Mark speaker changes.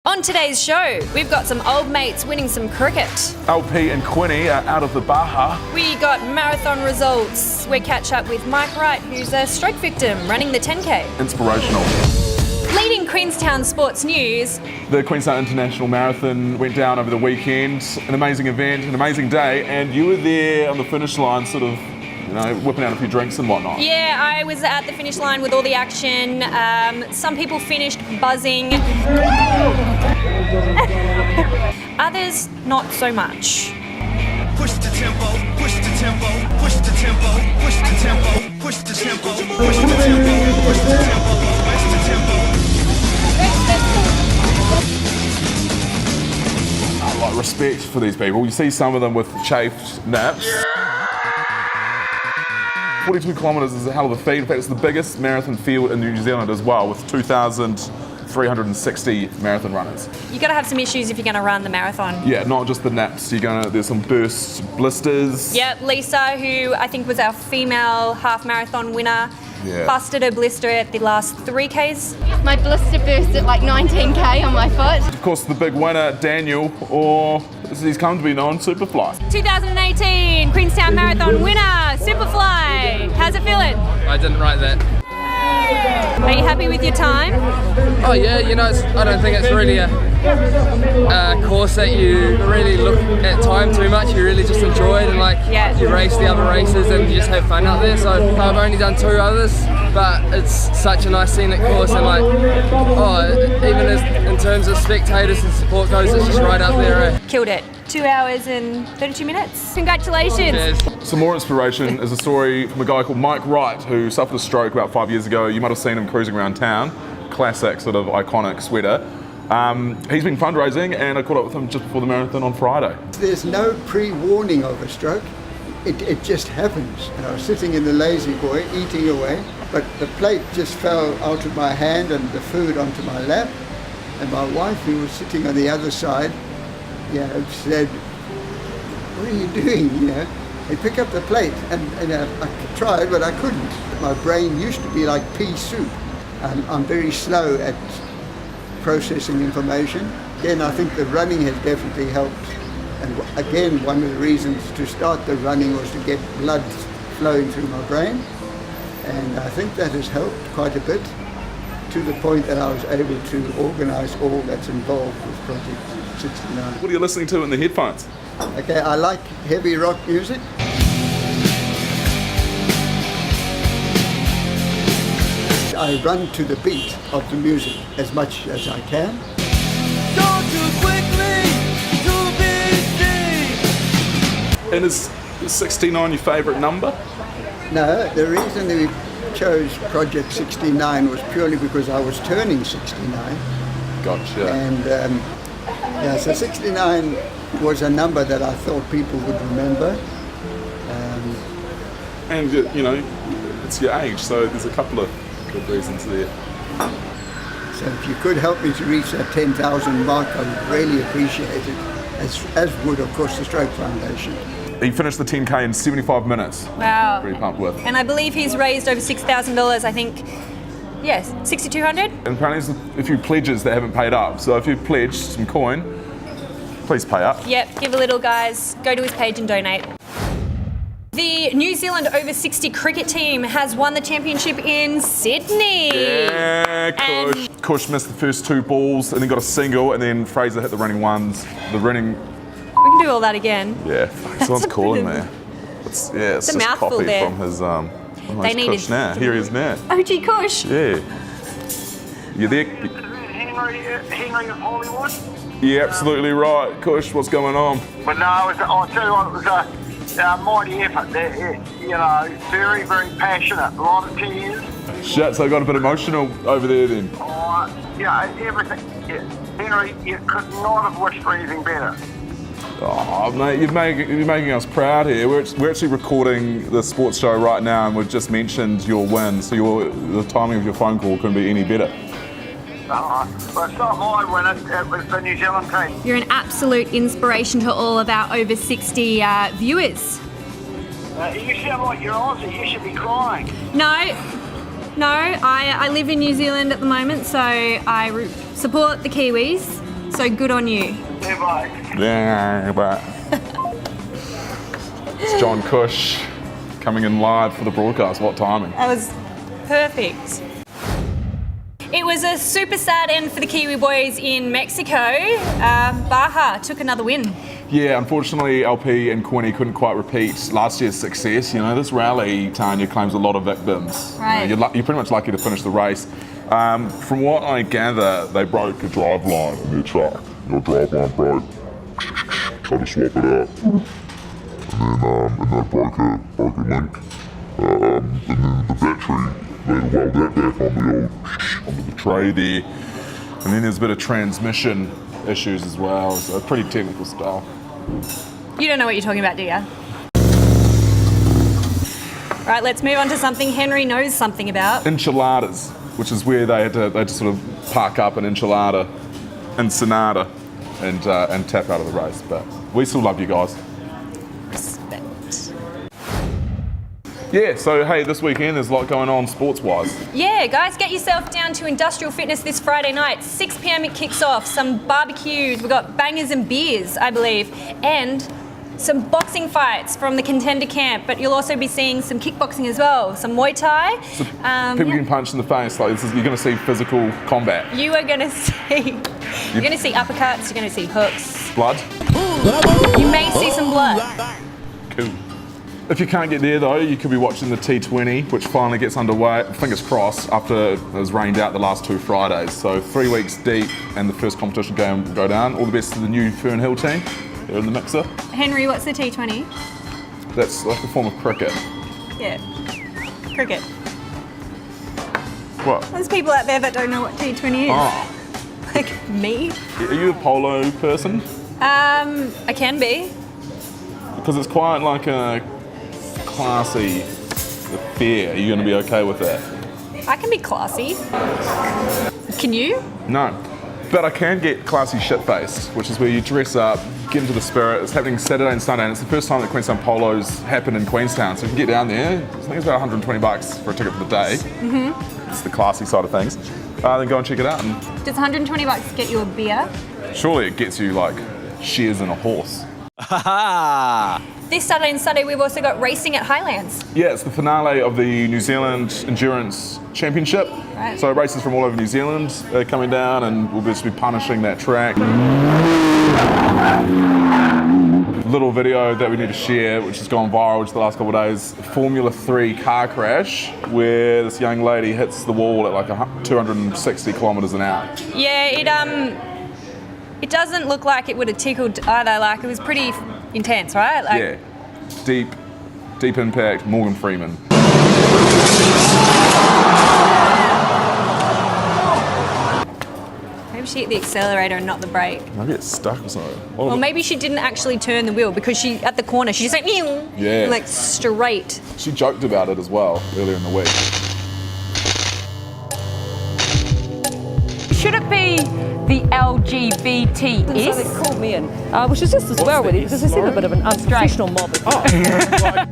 Speaker 1: On today's show, we've got some old mates winning some cricket.
Speaker 2: LP and Quinny are out of the Baja.
Speaker 1: We got marathon results. We catch up with Mike Wright, who's a stroke victim running the 10K.
Speaker 2: Inspirational.
Speaker 1: Leading Queenstown sports news.
Speaker 2: The Queenstown International Marathon went down over the weekend. An amazing event, an amazing day, and you were there on the finish line sort of, whipping out a few drinks and whatnot.
Speaker 1: Yeah, I was at the finish line with all the action. Some people finished buzzing. Others, not so much.
Speaker 3: Push the tempo, push the tempo, push the tempo, push the tempo, push the tempo, push the tempo, push the tempo, push the tempo.
Speaker 2: A lot of respect for these people. You see some of them with chafed naps. 42 kilometres is a hell of a feat. In fact, it's the biggest marathon field in New Zealand as well, with 2,360 marathon runners.
Speaker 1: You got to have some issues if you're going to run the marathon.
Speaker 2: Yeah, not just the naps. There's some bursts, blisters.
Speaker 1: Yeah, Lisa, who I think was our female half marathon winner, busted a blister at the last 3Ks.
Speaker 4: My blister burst at like 19K on my foot.
Speaker 2: Of course, the big winner, Daniel, or as he's come to be known, Superfly.
Speaker 1: 2018 Queenstown Marathon winner, Superfly. How's it feeling?
Speaker 5: I didn't write that.
Speaker 1: Are you happy with your time?
Speaker 5: Oh yeah, I don't think it's really a course that you really look at time too much. You really just enjoy it and you race the other races and you just have fun out there. So I've only done 2 others, but it's such a nice scenic course and in terms of spectators and support goes, it's just right up there.
Speaker 1: Killed it. 2 hours and 32 minutes. Congratulations.
Speaker 5: Cheers.
Speaker 2: Some more inspiration is a story from a guy called Mike Wright, who suffered a stroke about 5 years ago. You might have seen him cruising around town. Classic, sort of iconic sweater. He's been fundraising, and I caught up with him just before the marathon on Friday.
Speaker 6: There's no pre-warning of a stroke. It just happens. I was sitting in the lazy boy, eating away, but the plate just fell out of my hand and the food onto my lap. And my wife, who was sitting on the other side, said, "What are you doing?" I pick up the plate, and I tried, but I couldn't. My brain used to be like pea soup. I'm very slow at processing information. Again, I think the running has definitely helped. And again, one of the reasons to start the running was to get blood flowing through my brain. And I think that has helped quite a bit, to the point that I was able to organise all that's involved with Project 69.
Speaker 2: What are you listening to in the headphones?
Speaker 6: Okay, I like heavy rock music. I run to the beat of the music as much as I can.
Speaker 3: Go too quickly to be seen.
Speaker 2: And is 69 your favourite number?
Speaker 6: No, the reason we chose Project 69 was purely because I was turning 69.
Speaker 2: Gotcha.
Speaker 6: And so 69 was a number that I thought people would remember.
Speaker 2: And it's your age, so there's a couple of good reasons there.
Speaker 6: So if you could help me to reach that 10,000 mark, I would really appreciate it, as would, of course, the Stroke Foundation.
Speaker 2: He finished the 10K in 75 minutes.
Speaker 1: Wow.
Speaker 2: Pretty pumped with.
Speaker 1: And I believe he's raised over $6,000, I think. Yes, $6,200?
Speaker 2: And apparently there's a few pledges that haven't paid up. So if you've pledged some coin, please pay up.
Speaker 1: Yep, give a little, guys. Go to his page and donate. The New Zealand over 60 cricket team has won the championship in Sydney.
Speaker 2: Yeah, Cush. Cush missed the first 2 balls and then got a single, and then Fraser hit the running ones.
Speaker 1: We can do all that again.
Speaker 2: Yeah, someone's calling me. It's just
Speaker 1: a mouthful
Speaker 2: copy
Speaker 1: there.
Speaker 2: from his
Speaker 1: They needed
Speaker 2: Cush now. Here he is now.
Speaker 1: OG Cush.
Speaker 2: Yeah. You there?
Speaker 7: Henry of Hollywood.
Speaker 2: Yeah, absolutely right. Cush, what's going on?
Speaker 7: But no, I'll tell you what, it was a mighty effort there. Very, very passionate. A lot of tears.
Speaker 2: Shit, so I got a bit emotional over there then.
Speaker 7: Everything. Yeah. Henry, you could not have wished for anything better.
Speaker 2: Oh, mate, you're making us proud here. We're actually recording the sports show right now, and we've just mentioned your win, so the timing of your phone call couldn't be any better.
Speaker 7: Well, it's not my win, it was the New Zealand team.
Speaker 1: You're an absolute inspiration to all of our over 60 viewers.
Speaker 7: You sound like you're Aussie, you should be crying.
Speaker 1: No, I live in New Zealand at the moment, so I support the Kiwis. So good on you.
Speaker 7: Yeah, bye.
Speaker 2: Yeah, but it's John Cush coming in live for the broadcast. What timing?
Speaker 1: That was perfect. It was a super sad end for the Kiwi boys in Mexico. Baja took another win.
Speaker 2: Yeah, unfortunately, LP and Quinny couldn't quite repeat last year's success. You know, this rally, Tanya, claims a lot of victims.
Speaker 1: Right.
Speaker 2: You know, you're pretty much lucky to finish the race. From what I gather, they broke a drive line in their truck. Your drive line broke. Tried to swap it out. And then broke a link. And then the battery, they weld that back onto the tray there. And then there's a bit of transmission issues as well, so pretty technical stuff.
Speaker 1: You don't know what you're talking about, do you? Right, let's move on to something Henry knows something about.
Speaker 2: Enchiladas, which is where they had to sort of park up an enchilada in Sonata and tap out of the race. But we still love you guys.
Speaker 1: Respect.
Speaker 2: Yeah, so hey, this weekend there's a lot going on sports-wise.
Speaker 1: Yeah, guys, get yourself down to Industrial Fitness this Friday night. 6 p.m. it kicks off. Some barbecues, we've got bangers and beers, I believe, and some boxing fights from the contender camp, but you'll also be seeing some kickboxing as well, some Muay Thai.
Speaker 2: So people getting punched in the face, like you're going to see physical combat.
Speaker 1: You are going to see, you're going to see uppercuts, you're going to see hooks.
Speaker 2: Blood.
Speaker 1: You may see some blood.
Speaker 2: Cool. If you can't get there though, you could be watching the T20, which finally gets underway, fingers crossed, after it was rained out the last 2 Fridays. So 3 weeks deep and the first competition game will go down. All the best to the new Fern Hill team. They're in the mixer.
Speaker 1: Henry, what's the T20?
Speaker 2: That's like a form of cricket.
Speaker 1: Yeah, cricket.
Speaker 2: What?
Speaker 1: There's people out there that don't know what T20 is.
Speaker 2: Oh,
Speaker 1: Like me.
Speaker 2: are you a polo person?
Speaker 1: I can be.
Speaker 2: Because it's quite like a classy affair. Are you going to be okay with that?
Speaker 1: I can be classy. Can you?
Speaker 2: No. But I can get classy shit-faced, which is where you dress up, get into the spirit. It's happening Saturday and Sunday, and it's the first time that Queenstown Polos happen in Queenstown. So if you can get down there, I think it's about $120 for a ticket for the day. Mm-hmm. It's the classy side of things. Then go and check it out. And
Speaker 1: Does $120 get you a beer?
Speaker 2: surely it gets you like shares in a horse.
Speaker 1: This Saturday and Sunday, we've also got racing at Highlands.
Speaker 2: Yeah, it's the finale of the New Zealand Endurance Championship.
Speaker 1: Right.
Speaker 2: So races from all over New Zealand are coming down, and we'll just be punishing that track. Little video that we need to share, which has gone viral just the last couple of days. Formula 3 car crash, where this young lady hits the wall at like 260 kilometers an hour.
Speaker 1: Yeah, it doesn't look like it would have tickled either. Like, it was pretty intense, right? Like,
Speaker 2: Yeah, deep impact. Morgan Freeman.
Speaker 1: maybe she hit the accelerator and not the brake.
Speaker 2: Maybe it's stuck or something.
Speaker 1: Or maybe she didn't actually turn the wheel because she, at the corner, she just went,
Speaker 2: Yeah.
Speaker 1: like straight.
Speaker 2: She joked about it as well earlier in the week.
Speaker 8: Should it be the LGBTs?
Speaker 9: They called me in, which is just as well really, because they seem a bit of an unprofessional mob.